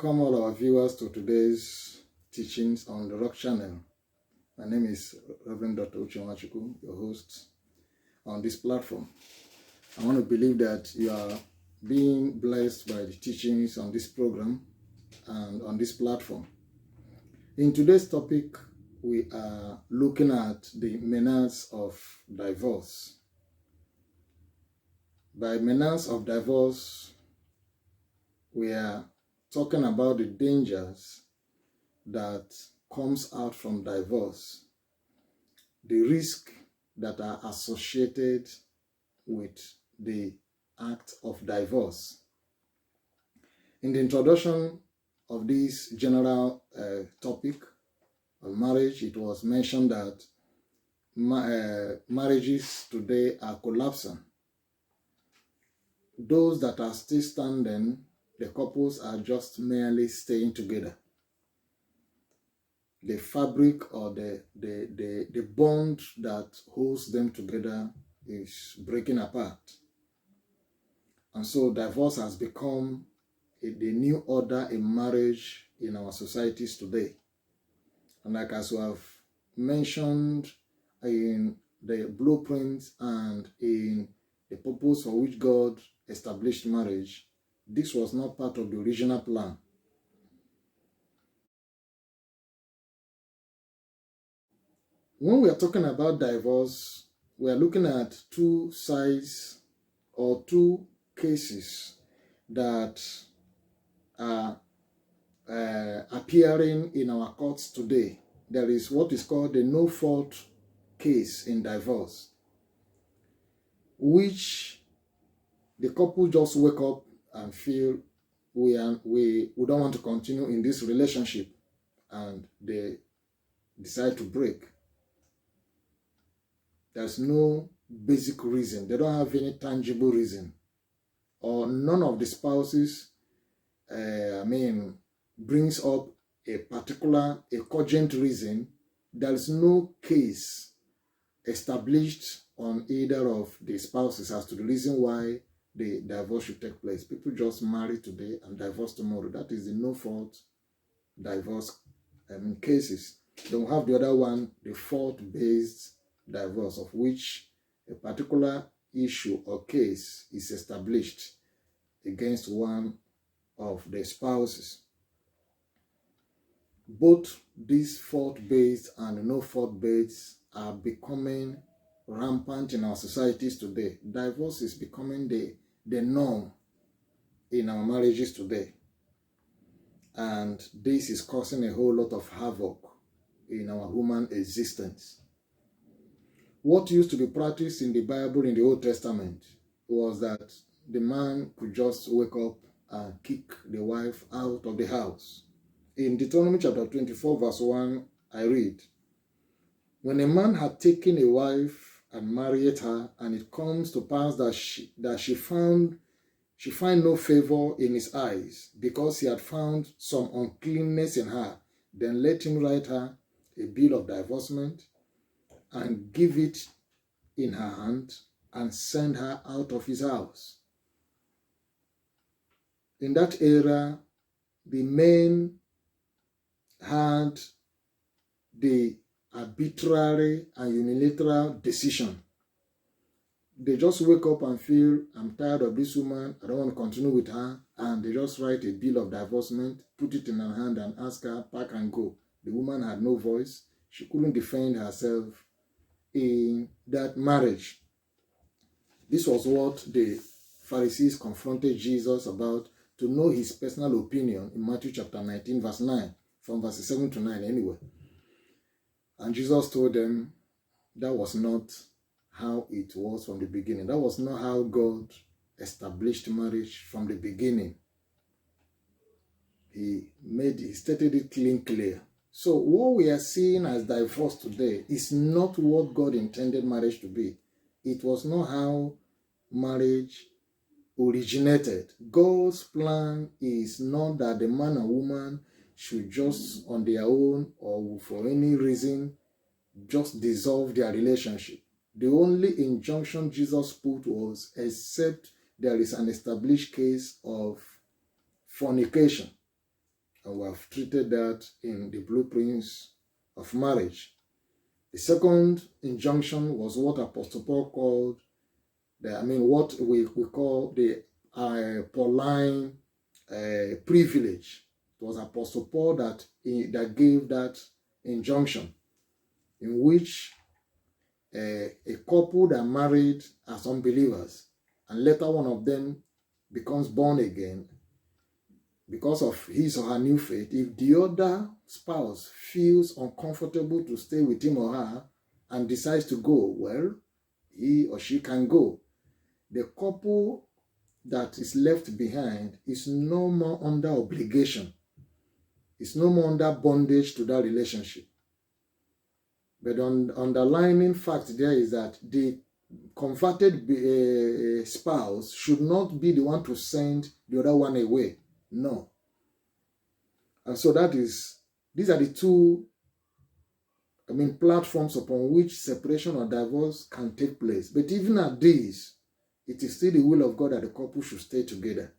welcome all our viewers to today's teachings on the Rock Channel. My name is Reverend Dr. Uchenwachuku, your host on this platform. I want to believe that you are being blessed by the teachings on this program and on this platform. In today's topic, we are looking at the menace of divorce. By menace of divorce, we are talking about the dangers that comes out from divorce, the risk that are associated with the act of divorce. In the introduction of this general topic of marriage, it was mentioned that marriages today are collapsing. Those that are still standing, the couples are just merely staying together. The fabric or the bond that holds them together is breaking apart. And so divorce has become the new order in marriage in our societies today. And like as we have mentioned in the blueprints and in the purpose for which God established marriage, this was not part of the original plan. When we are talking about divorce, we are looking at two sides or two cases that are appearing in our courts today. There is what is called the no-fault case in divorce, which the couple just wake up and feel we don't want to continue in this relationship, and they decide to break. There's no basic reason. They don't have any tangible reason, or none of the spouses brings up a cogent reason. There is no case established on either of the spouses as to the reason why the divorce should take place. People just marry today and divorce tomorrow. That is the no-fault divorce cases. Then we have the other one, the fault-based divorce, of which a particular issue or case is established against one of the spouses. Both these fault-based and no-fault-based are becoming rampant in our societies today. Divorce is becoming the norm in our marriages today. And this is causing a whole lot of havoc in our human existence. What used to be practiced in the Bible in the Old Testament was that the man could just wake up and kick the wife out of the house. In Deuteronomy chapter 24 verse 1, I read, "When a man had taken a wife and married her, and it comes to pass that she find no favor in his eyes, because he had found some uncleanness in her, then let him write her a bill of divorcement and give it in her hand and send her out of his house." In that era, the men had the arbitrary and unilateral decision. They just wake up and feel, I'm tired of this woman, I don't want to continue with her, and they just write a bill of divorcement, put it in her hand and ask her, pack and go. The woman had no voice. She couldn't defend herself in that marriage. This was what the Pharisees confronted Jesus about, to know his personal opinion in Matthew chapter 19 verse 9, from verses 7 to 9 anyway. And Jesus told them that was not how it was from the beginning. That was not how God established marriage from the beginning. He stated it clear. So what we are seeing as divorce today is not what God intended marriage to be. It was not how marriage originated. God's plan is not that the man and woman should just on their own or for any reason just dissolve their relationship. The only injunction Jesus put was, except there is an established case of fornication, And we have treated that in the blueprints of marriage. The second injunction was what Apostle Paul called what we call the Pauline privilege. It was Apostle Paul that gave that injunction, in which a couple that married as unbelievers and later one of them becomes born again because of his or her new faith, if the other spouse feels uncomfortable to stay with him or her and decides to go, well, he or she can go. The couple that is left behind is no more under obligation. It's no more under bondage to that relationship. But the underlying fact there is that the converted spouse should not be the one to send the other one away. No. And so these are the two platforms upon which separation or divorce can take place. But even at these, it is still the will of God that the couple should stay together.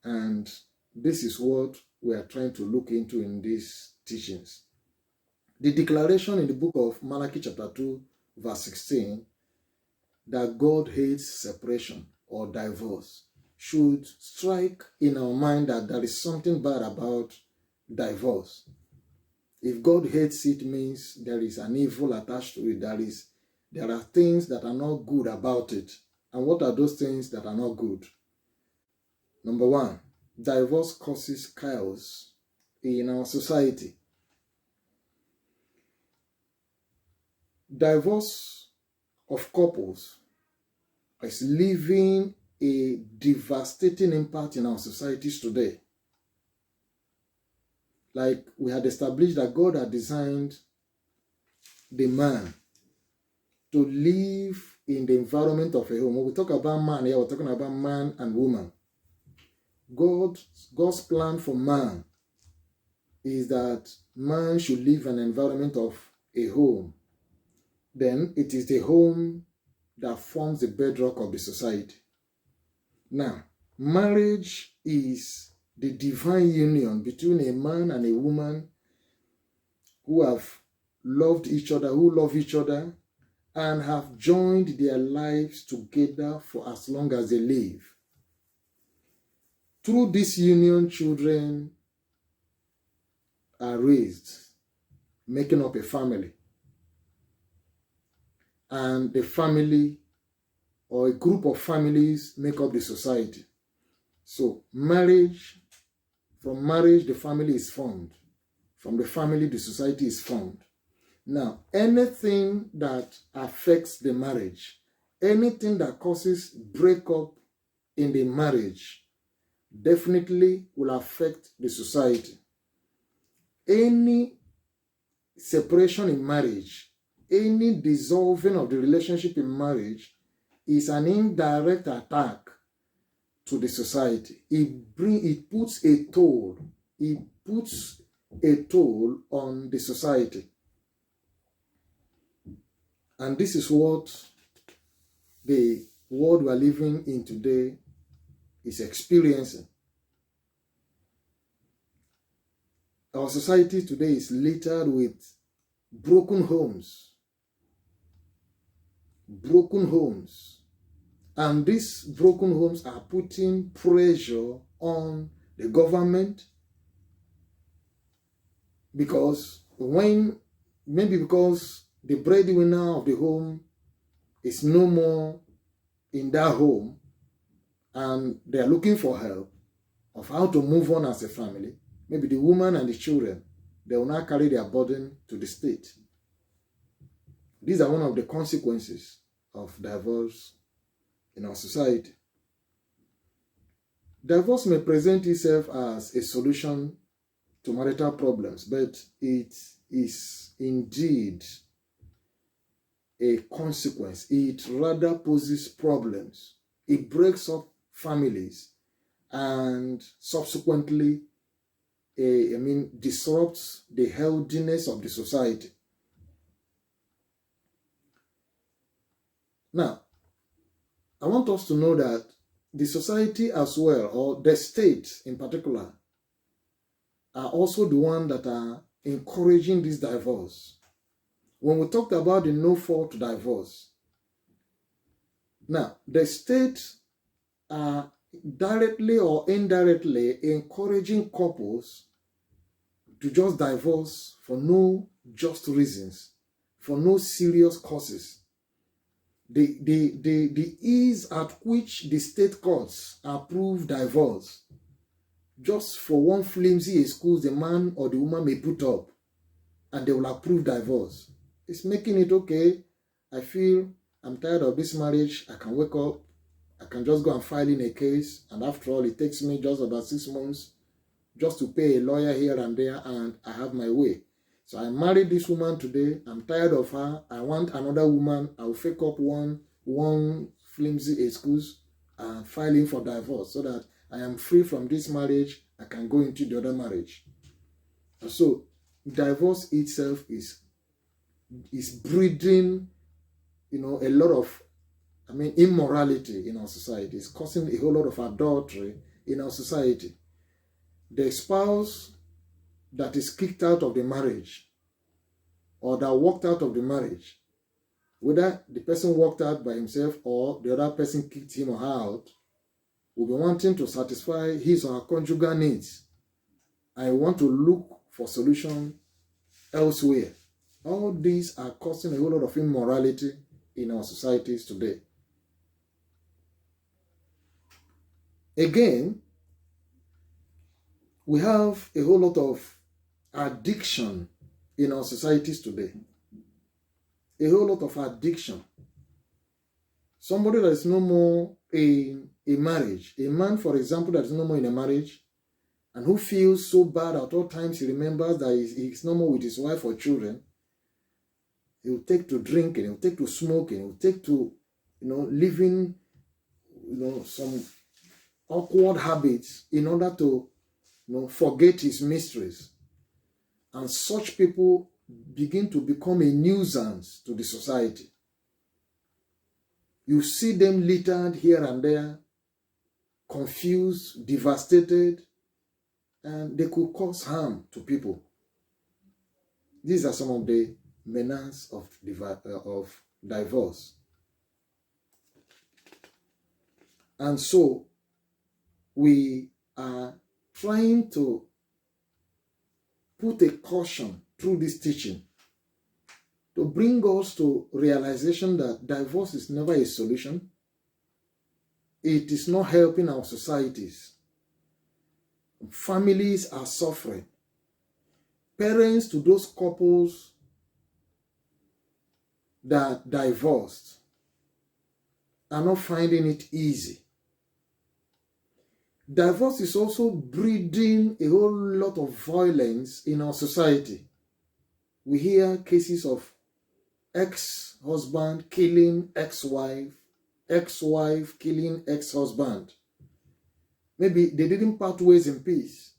And this is what we are trying to look into in these teachings. The declaration in the book of Malachi chapter 2, verse 16, that God hates separation or divorce, should strike in our mind that there is something bad about divorce. If God hates it, means there is an evil attached to it. There are things that are not good about it. And what are those things that are not good? Number one, divorce causes chaos in our society. Divorce of couples is leaving a devastating impact in our societies today. Like we had established that God had designed the man to live in the environment of a home. When we talk about man here, we're talking about man and woman. God's plan for man is that man should live in an environment of a home. Then it is the home that forms the bedrock of the society. Now, marriage is the divine union between a man and a woman who have loved each other, who love each other, and have joined their lives together for as long as they live. Through this union, children are raised, making up a family. And the family or a group of families make up the society. So from marriage, the family is formed. From the family, the society is formed. Now, anything that affects the marriage, anything that causes breakup in the marriage, definitely will affect the society. Any separation in marriage, any dissolving of the relationship in marriage is an indirect attack to the society. It puts a toll on the society. And this is what the world we are living in today is experiencing. Our society today is littered with broken homes. And these broken homes are putting pressure on the government because the breadwinner of the home is no more in that home and they are looking for help of how to move on as a family. Maybe the woman and the children, they will now carry their burden to the state. These are one of the consequences of divorce in our society. Divorce may present itself as a solution to marital problems, but it is indeed a consequence. It rather poses problems. It breaks up families and subsequently disrupts the healthiness of the society. Now, I want us to know that the society as well, or the state in particular, are also the ones that are encouraging this divorce. When we talked about the no-fault divorce, now the state are directly or indirectly encouraging couples to just divorce for no just reasons, for no serious causes. The ease at which the state courts approve divorce just for one flimsy excuse the man or the woman may put up, and they will approve divorce. It's making it okay. I feel I'm tired of this marriage. I can wake up, I can just go and file in a case, and after all, it takes me just about 6 months just to pay a lawyer here and there, and I have my way. So I married this woman today. I'm tired of her. I want another woman. I'll fake up one flimsy excuse and file in for divorce so that I am free from this marriage. I can go into the other marriage. And so divorce itself is breeding, a lot of, immorality in our society. It's causing a whole lot of adultery in our society. The spouse that is kicked out of the marriage or that walked out of the marriage, whether the person walked out by himself or the other person kicked him or her out, will be wanting to satisfy his or her conjugal needs. I want to look for solution elsewhere. All these are causing a whole lot of immorality in our societies today. Again, we have a whole lot of addiction in our societies today. A whole lot of addiction. Somebody that is no more in a marriage, a man, for example, that is no more in a marriage, and who feels so bad at all times he remembers that he's no more with his wife or children, he will take to drinking, he will take to smoking, he will take to, living, some awkward habits in order to, forget his mistress. And such people begin to become a nuisance to the society. You see them littered here and there, confused, devastated, and they could cause harm to people. These are some of the menace of divorce. And so we are trying to put a caution through this teaching to bring us to realization that divorce is never a solution. It is not helping our societies. Families are suffering. Parents to those couples that divorced are not finding it easy. Divorce is also breeding a whole lot of violence in our society. We hear cases of ex-husband killing ex-wife, ex-wife killing ex-husband. Maybe they didn't part ways in peace.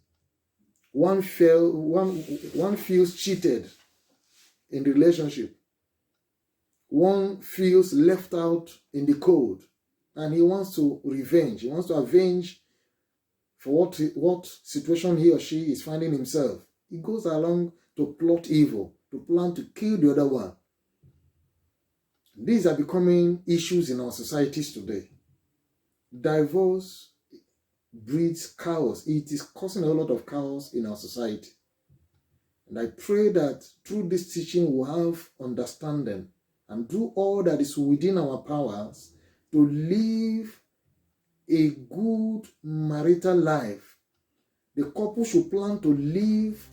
One feels cheated in the relationship. One feels left out in the cold, and he wants to revenge. He wants to avenge for what situation he or she is finding himself. He goes along to plot evil, to plan to kill the other one. These are becoming issues in our societies today. Divorce breeds chaos. It is causing a lot of chaos in our society. And I pray that through this teaching we'll have understanding and do all that is within our powers to live a good marital life. The couple should plan to live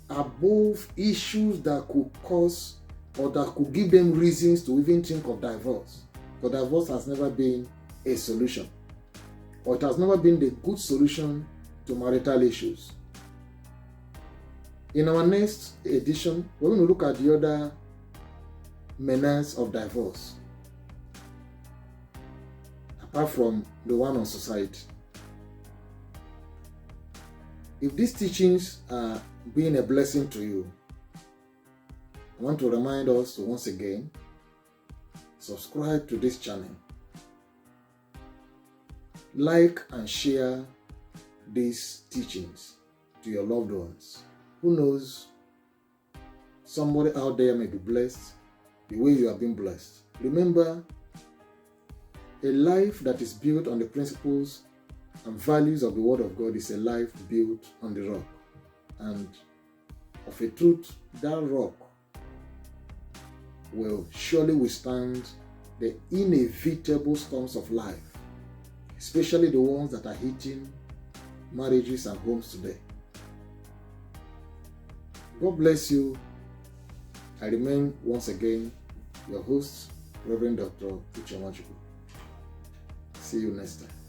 above issues that could cause or that could give them reasons to even think of divorce. Because divorce has never been a solution, or it has never been the good solution to marital issues. In our next edition, we're going to look at the other menace of divorce, apart from the one on society. If these teachings are being a blessing to you, I want to remind us to once again subscribe to this channel, like and share these teachings. to your loved ones. Who knows? Somebody out there may be blessed the way you have been blessed. Remember, a life that is built on the principles and values of the Word of God is a life built on the rock. And of a truth, that rock will surely withstand the inevitable storms of life, especially the ones that are hitting marriages and homes today. God bless you. I remain once again your host, Reverend Dr. Uche Nwachukwu. See you next time.